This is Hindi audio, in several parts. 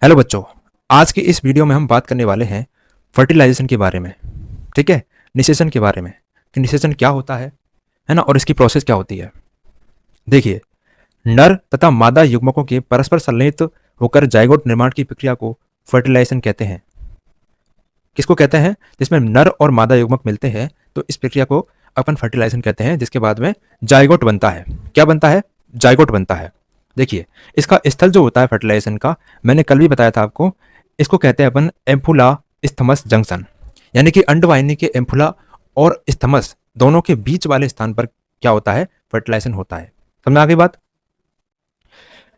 हेलो बच्चों, आज की इस वीडियो में हम बात करने वाले हैं फर्टिलाइजेशन के बारे में। ठीक है, निषेचन के बारे में कि निषेचन क्या होता है ना, और इसकी प्रोसेस क्या होती है। देखिए, नर तथा मादा युग्मकों के परस्पर संलयित होकर जाइगोट निर्माण की प्रक्रिया को फर्टिलाइजेशन कहते हैं। किसको कहते हैं? जिसमें नर और मादा युग्मक मिलते हैं तो इस प्रक्रिया को अपन फर्टिलाइजेशन कहते हैं, जिसके बाद में जाइगोट बनता है। क्या बनता है? जाइगोट बनता है। देखिए, इसका स्थल जो होता है फर्टिलाइजेशन का, मैंने कल भी बताया था आपको, इसको कहते हैं अपन एम्फुला स्थमस जंक्शन, यानी कि अंडवाहिनी के एम्फुला और स्थमस दोनों के बीच वाले स्थान पर क्या होता है? फर्टिलाइजेशन होता है। समझ में आ गई बात?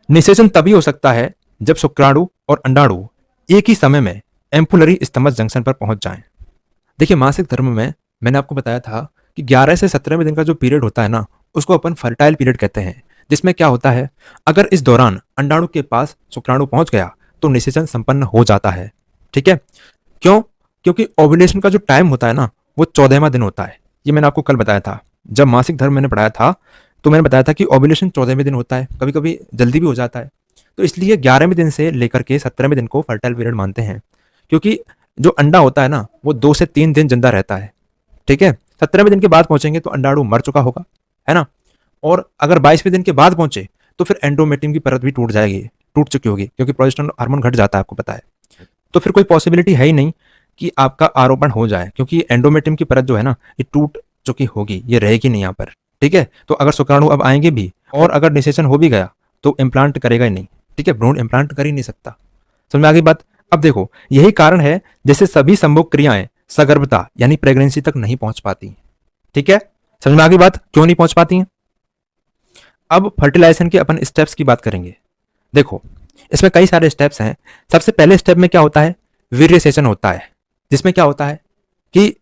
निषेचन तभी हो सकता है जब शुक्राणु और अंडाणु एक ही समय में एम्फुलरी स्थमस जंक्शन पर पहुंच जाएं। देखिए, मासिक धर्म में मैंने आपको बताया था कि 11 से 17वें दिन का जो पीरियड होता है ना, उसको अपन फर्टाइल पीरियड कहते हैं, जिसमें क्या होता है, अगर इस दौरान अंडाणु के पास शुक्राणु पहुंच गया तो निषेचन संपन्न हो जाता है। ठीक है, क्यों? क्योंकि ओव्यूलेशन का जो टाइम होता है ना, वो 14वां दिन होता है। ये मैंने आपको कल बताया था, जब मासिक धर्म मैंने पढ़ाया था तो मैंने बताया था कि ओव्यूलेशन 14वें दिन होता है, कभी कभी जल्दी भी हो जाता है। तो इसलिए 11वें दिन से लेकर के 17वें दिन को फर्टाइल पीरियड मानते हैं, क्योंकि जो अंडा होता है ना, वो 2 से 3 दिन जिंदा रहता है। ठीक है, 17वें दिन के बाद पहुंचेंगे तो अंडाणु मर चुका होगा, है ना। और अगर 22वें दिन के बाद पहुंचे तो फिर एंडोमेट्रियम की परत भी टूट चुकी होगी, क्योंकि प्रोजेस्टेरोन हार्मोन घट जाता है, आपको पता है। तो फिर कोई पॉसिबिलिटी है ही नहीं कि आपका आरोपण हो जाए, क्योंकि एंडोमेट्रियम की परत जो है ना, ये टूट चुकी होगी, ये रहेगी नहीं यहाँ पर। ठीक है, तो अगर शुक्राणु अब आएंगे भी और अगर निषेचन हो भी गया तो इम्प्लांट करेगा ही नहीं। ठीक है, भ्रूण इम्प्लांट कर ही नहीं सकता। समझ में आ गई बात? अब देखो, यही कारण है जैसे सभी संभोग क्रियाएं सगर्भता यानी प्रेगनेंसी तक नहीं पहुंच पाती। ठीक है, समझ में आ गई बात? क्यों नहीं पहुंच पाती हैं? अब फर्टिलाइजेशन के अपन स्टेप्स की बात करेंगे। देखो, इसमें कई सारे स्टेप्स हैं। सबसे पहले स्टेप में क्या होता है? वीर्य सेचन होता है, जिसमें क्या होता है कि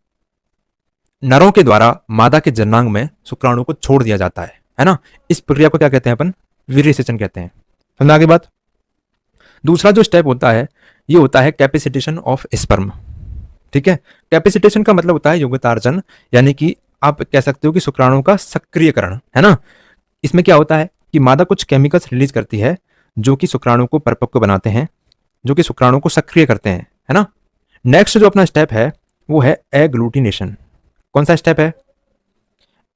नरों के द्वारा मादा के जननांग में शुक्राणु को छोड़ दिया जाता है ना। इस प्रक्रिया को क्या कहते हैं अपन? वीर्य सेचन कहते हैं। समझ आ गई बात? दूसरा जो स्टेप होता है, ये होता है कैपेसिटेशन ऑफ स्पर्म। ठीक है, कैपेसिटेशन का मतलब होता है योग्यतार्जन, यानी कि आप कह सकते हो कि शुक्राणु का सक्रियकरण, है ना। इसमें क्या होता है कि मादा कुछ केमिकल्स रिलीज करती है जो कि शुक्राणु को परिपक्व बनाते हैं, जो कि शुक्राणु को सक्रिय करते हैं, है ना। नेक्स्ट जो अपना स्टेप है वो है एग्लूटिनेशन। कौन सा स्टेप है?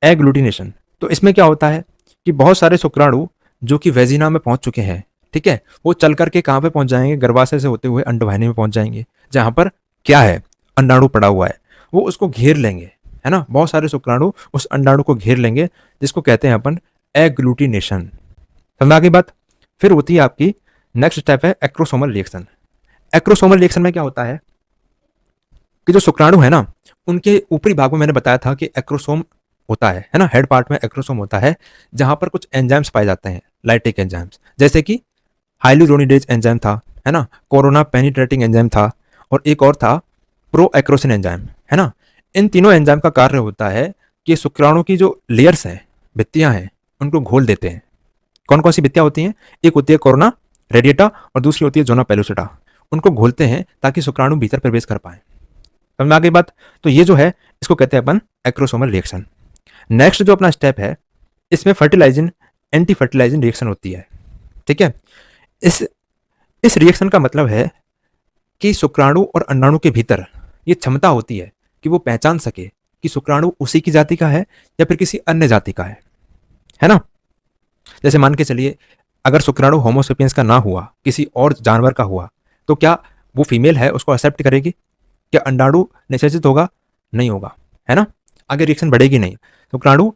एग्लूटिनेशन। तो इसमें क्या होता है कि बहुत सारे शुक्राणु जो कि वेजिना में पहुंच चुके हैं, ठीक है, वो चल करके कहां पे पहुंच जाएंगे? गर्भाशय से होते हुए अंडवाहिनी में पहुंच जाएंगे, जहां पर क्या है? अंडाणु पड़ा हुआ है। वो उसको घेर लेंगे, है ना। बहुत सारे शुक्राणु उस अंडाणु को घेर लेंगे, जिसको कहते हैं अपन एग्लूटिनेशन। समझ आ गई बात? फिर होती है आपकी नेक्स्ट स्टेप है एक्रोसोमल रिएक्शन। एक्रोसोमल रिएक्शन में क्या होता है कि जो शुक्राणु है ना, उनके ऊपरी भाग में मैंने बताया था कि एक्रोसोम होता है ना, हेड पार्ट में एक्रोसोम होता है, जहां पर कुछ एंजाइम्स पाए जाते हैं, लाइटिक एंजाइम्स, जैसे कि हाइलुरोनिडेज एंजाइम था, है ना, कोरोना पेनिट्रेटिंग एंजाइम था, और एक और था प्रो एक्रोसिन एंजाइम, है ना। इन तीनों एंजाइम का कार्य होता है कि शुक्राणु की जो लेयर्स हैं, भित्तियां हैं, उनको घोल देते हैं। कौन कौन सी भित्तियां होती हैं? एक होती है कोरोना रेडिएटा और दूसरी होती है जोना पेलुसिटा। उनको घोलते हैं ताकि शुक्राणु भीतर प्रवेश कर पाए। समझ में आ गई बात? तो ये जो है, इसको कहते हैं अपन एक्रोसोमल रिएक्शन। नेक्स्ट जो अपना स्टेप है, इसमें फर्टिलाइजिंग एंटी फर्टिलाइजिंग रिएक्शन होती है। ठीक है, इस रिएक्शन का मतलब है कि शुक्राणु और अंडाणु के भीतर ये क्षमता होती है कि वो पहचान सके कि शुक्राणु उसी की जाति का है या फिर किसी अन्य जाति का है ना। जैसे मान के चलिए, अगर शुक्राणु होमोसेपियंस का ना हुआ, किसी और जानवर का हुआ, तो क्या वो फीमेल है उसको एक्सेप्ट करेगी? क्या अंडाणु निषेचित होगा? नहीं होगा, है ना। आगे रिएक्शन बढ़ेगी नहीं, शुक्राणु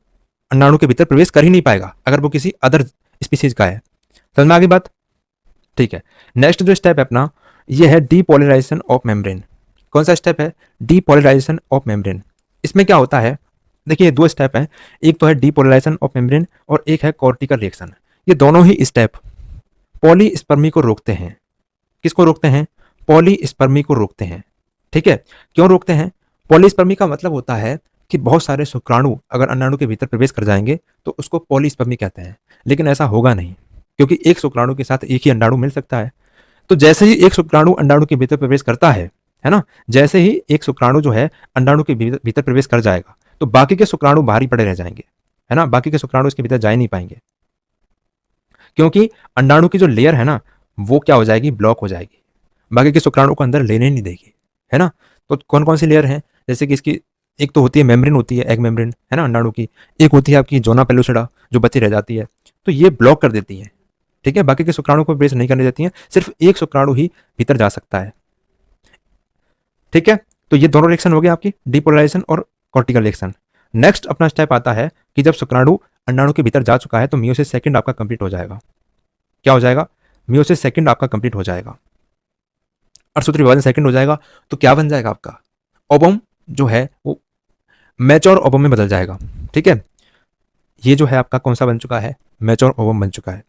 अंडाणु के भीतर प्रवेश कर ही नहीं पाएगा अगर वो किसी अदर स्पीसीज का है। समझ में आ गई बात? ठीक है, नेक्स्ट जो स्टेप है अपना, ये है डीपोलराइजेशन ऑफ मेम्ब्रेन। कौन सा स्टेप है? Depolarization of membrane. इसमें क्या होता है? देखिए, 2 स्टेप है, एक तो है डीपोलराइजेशन ऑफ मेम्ब्रेन और एक है कॉर्टिकल रिएक्शन। ये दोनों ही स्टेप पॉलीस्पर्मी को रोकते हैं। किसको रोकते हैं? पॉलीस्पर्मी को रोकते हैं। ठीक है, क्यों रोकते हैं? पॉलीस्पर्मी का मतलब होता है कि बहुत सारे शुक्राणु अगर अंडाणु के भीतर प्रवेश कर जाएंगे तो उसको पॉलीस्पर्मी कहते हैं, लेकिन ऐसा होगा नहीं, क्योंकि एक शुक्राणु के साथ एक ही अंडाणु मिल सकता है। तो जैसे ही एक शुक्राणु अंडाणु के भीतर प्रवेश करता है ना, जैसे ही एक शुक्राणु जो है अंडाणु के भीतर प्रवेश कर जाएगा तो बाकी के शुक्राणु बाहर ही पड़े रह जाएंगे, है ना। बाकी के शुक्राणु इसके भीतर जा ही नहीं पाएंगे, क्योंकि अंडाणु की जो लेयर है ना, वो क्या हो जाएगी? ब्लॉक हो जाएगी। बाकी के शुक्राणु को अंदर लेने नहीं देगी, है ना। तो कौन कौन सी लेयर हैं, जैसे कि इसकी एक तो होती है मेम्ब्रेन, होती है एग मेम्ब्रेन, है ना, अंडाणु की। एक होती है आपकी जोना पेलुसिडा जो बची रह जाती है, तो ये ब्लॉक कर देती है, ठीक है, बाकी के शुक्राणु को प्रवेश नहीं करने देती हैं, सिर्फ एक शुक्राणु ही भीतर जा सकता है, ठीक है। तो ये दोनों रिएक्शन हो गए आपकी, डीपोलराइजेशन और कॉर्टिकल रिएक्शन। नेक्स्ट अपना स्टेप आता है कि जब शुक्राणु अंडाणु के भीतर जा चुका है तो मियोसिस सेकंड आपका कंप्लीट हो जाएगा। क्या हो जाएगा? मियोसिस सेकंड आपका कंप्लीट हो जाएगा, अर्धसूत्री विभाजन सेकंड हो जाएगा। तो क्या बन जाएगा आपका? ओवम जो है वो मैच्योर ओवम में बदल जाएगा, ठीक है। ये जो है आपका कौन सा बन चुका है? मैच्योर ओवम बन चुका है।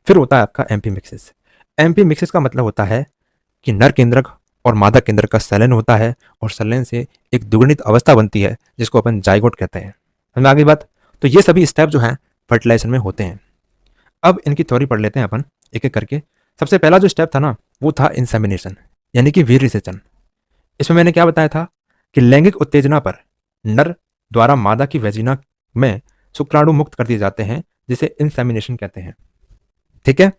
फिर होता है आपका एम्फीमिक्सिस। एम्फीमिक्सिस का मतलब होता है कि नर केंद्रक और मादा केंद्रक का संलयन होता है और संलयन से एक द्विगुणित अवस्था बनती है जिसको अपन जाइगोट कहते हैं। समझ में आ गई बात? तो ये सभी स्टेप जो हैं फर्टिलाइजेशन में होते हैं। अब इनकी थ्योरी पढ़ लेते हैं अपन एक एक करके। सबसे पहला जो स्टेप था ना वो था इंसेमिनेशन, यानी कि वीर्य सेचन। इसमें मैंने क्या बताया था कि लैंगिक उत्तेजना पर नर द्वारा मादा की वेजिना में शुक्राणु मुक्त कर दिए जाते हैं, जिसे इंसेमिनेशन कहते हैं, ठीक है।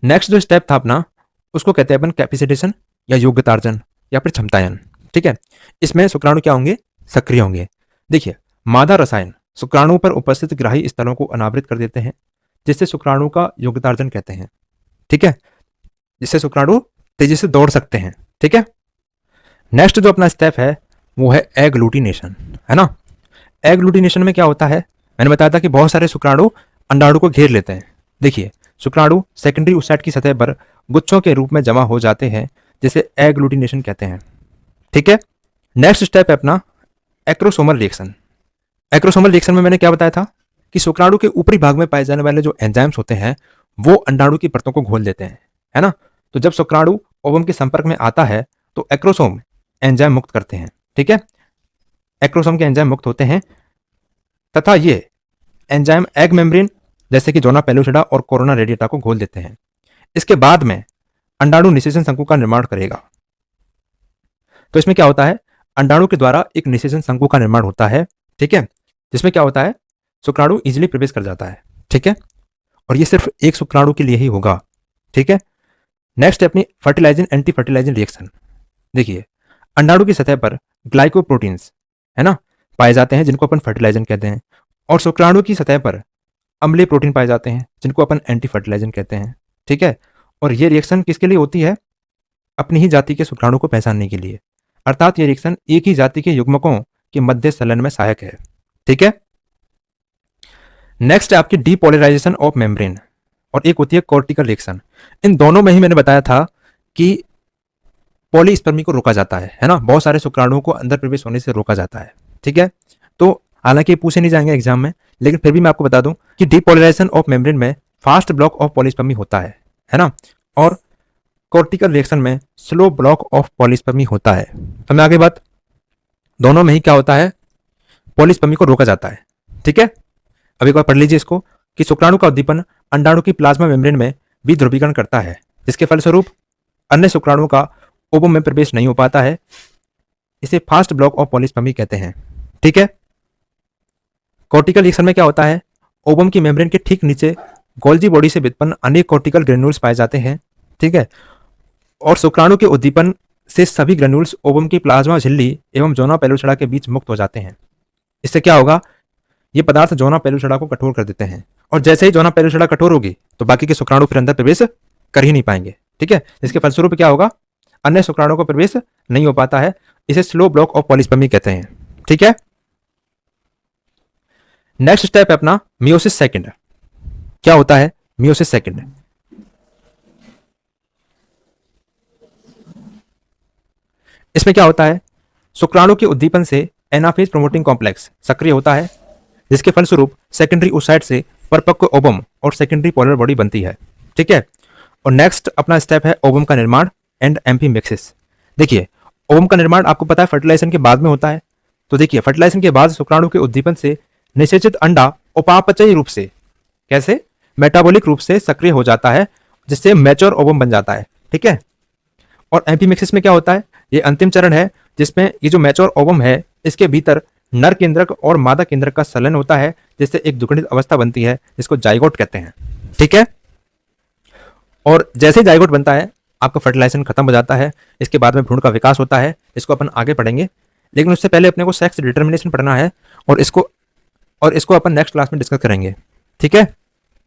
नेक्स्ट जो स्टेप था अपना उसको कहते हैं अपन कैपेसिटेशन या योग्यतार्जन या फिर क्षमतायन, ठीक है। इसमें शुक्राणु क्या होंगे? सक्रिय होंगे। देखिए, मादा रसायन शुक्राणु पर उपस्थित ग्राही स्थलों को अनावृत कर देते हैं, जिससे शुक्राणु का योग्यतार्जन कहते हैं, ठीक है, जिससे शुक्राणु तेजी से दौड़ सकते हैं, ठीक है। नेक्स्ट जो अपना स्टेप है वो है एग्लूटिनेशन, है ना। एग्लूटिनेशन में क्या होता है? मैंने बताया था कि बहुत सारे शुक्राणु अंडाणु को घेर लेते हैं। देखिए, शुक्राणु सेकेंडरी ओसाइट की सतह पर गुच्छों के रूप में जमा हो जाते हैं, जिसे एग्लूटिनेशन कहते हैं, ठीक है। नेक्स्ट स्टेप है अपना एक्रोसोमल रिएक्शन। एक्रोसोमल रिएक्शन में मैंने क्या बताया था कि शुक्राणु के ऊपरी भाग में पाए जाने वाले जो एंजाइम्स होते हैं वो अंडाणु की परतों को घोल देते हैं, है ना। तो जब शुक्राणु ओवम के संपर्क में आता है तो एक्रोसोम एंजाइम मुक्त करते हैं, ठीक है। एक्रोसोम के एंजाइम मुक्त होते हैं तथा ये एंजाइम एग मेम्ब्रेन जैसे कि जोना पेलुसिडा और कोरोना रेडिएटा को घोल देते हैं। इसके बाद में अंडाणु निषेचन शंकु का निर्माण करेगा। तो इसमें क्या होता है? अंडाणु के द्वारा एक निषेचन शंकु का निर्माण होता है, ठीक है, जिसमें क्या होता है? शुक्राणु इजीली प्रवेश कर जाता है, ठीक है, और ये सिर्फ एक शुक्राणु के लिए ही होगा, ठीक है। नेक्स्ट है अपनी फर्टिलाइजिंग एंटी फर्टिलाइजिंग रिएक्शन। देखिए, अंडाणु की सतह पर ग्लाइकोप्रोटीन्स, है ना, पाए जाते हैं जिनको अपन फर्टिलाइजन कहते हैं, और शुक्राणु की सतह पर अम्लीय प्रोटीन पाए जाते हैं जिनको अपन एंटी फर्टिलाइजन कहते हैं, ठीक है। और ये रिएक्शन किसके लिए होती है? अपनी ही जाति के शुक्राणु को पहचानने के लिए, अर्थात ये रिएक्शन एक ही जाति के युग्मकों के मध्य संलयन में सहायक है, ठीक है। नेक्स्ट है आपकी डीपोलराइजेशन ऑफ मेम्ब्रेन और एक होती है कॉर्टिकल रिएक्शन। इन दोनों में ही मैंने बताया था कि पॉलीस्पर्मी को रोका जाता है ना, बहुत सारे शुक्राणुओं को अंदर प्रवेश होने से रोका जाता है, ठीक है। तो हालांकि पूछे नहीं जाएंगे एग्जाम में, लेकिन फिर भी मैं आपको बता दूं कि डीपोलराइजेशन ऑफ मेम्ब्रेन में फास्ट ब्लॉक ऑफ पॉलीस्पर्मी होता है ना, और कॉर्टिकल रिएक्शन में स्लो ब्लॉक ऑफ पॉलीस्पर्मी होता है। तो मैं आगे बात, दोनों में ही क्या होता है? पॉलीस्पर्मी को रोका जाता है, ठीक है। अब एक बार पढ़ लीजिए इसको कि शुक्राणु का उद्दीपन अंडाणु की प्लाज्मा मेम्ब्रेन में विध्रुवीकरण करता है, जिसके फलस्वरूप अन्य शुक्राणुओं का ओवम में प्रवेश नहीं हो पाता है। इसे फास्ट ब्लॉक ऑफ पॉलीस्पर्मी कहते हैं, ठीक है। कॉर्टिकल रिएक्शन में क्या होता है? ओवम की मेम्ब्रेन के ठीक नीचे गोल्जी बॉडी से व्युत्पन्न अनेक कॉर्टिकल ग्रेन्यूल्स पाए जाते हैं, ठीक है, और शुक्राणु के उद्दीपन से सभी ग्रेन्यूल्स ओवम की प्लाज्मा झिल्ली एवं जोना पेलुसिडा के बीच मुक्त हो जाते हैं। इससे क्या होगा? ये पदार्थ जोना पेलुसिडा को कठोर कर देते हैं, और जैसे ही जोना पेलुसिडा कठोर होगी तो बाकी के शुक्राणु फिर अंदर प्रवेश कर ही नहीं पाएंगे, ठीक है। इसके फलस्वरूप क्या होगा? अन्य शुक्राणुओं को प्रवेश नहीं हो पाता है। इसे स्लो ब्लॉक ऑफ पॉलीस्पर्मी कहते हैं, ठीक है। नेक्स्ट स्टेप है अपना मियोसिस सेकंड। क्या होता है मियोसिस सेकंड? इसमें क्या होता है? शुक्राणु के उद्दीपन से एनाफेज प्रोमोटिंग कॉम्प्लेक्स सक्रिय होता है, जिसके फलस्वरूप सेकेंडरी ओसाइट से परिपक्व ओवम और सेकेंडरी पोलर बॉडी बनती है, ठीक है। और नेक्स्ट अपना स्टेप है ओवम का निर्माण एंड एम्फीमेक्सिस। देखिए, ओवम का निर्माण आपको पता है फर्टिलाइजेशन के बाद में होता है। तो देखिए, फर्टिलाइजेशन के बाद शुक्राणु के उद्दीपन से निषेचित अंडा उपापचयी रूप से, कैसे, मेटाबॉलिक रूप से सक्रिय हो जाता है, जिससे मैच्योर ओवम बन जाता है, ठीक है। और एम्फीमेक्सिस में क्या होता है? ये अंतिम चरण है जिसमें ये जो मैच्योर ओवम है इसके भीतर नर केंद्रक और मादा केंद्रक का संलयन होता है, जिससे एक द्विगुणित अवस्था बनती है जिसको जाइगोट कहते हैं, ठीक है। और जैसे ही जाइगोट बनता है आपका फर्टिलाइजेशन खत्म हो जाता है, इसके बाद में भ्रूण का विकास होता है, इसको अपन आगे पढ़ेंगे। लेकिन उससे पहले अपने को सेक्स डिटर्मिनेशन पढ़ना है और इसको अपन नेक्स्ट क्लास में डिस्कस करेंगे, ठीक है।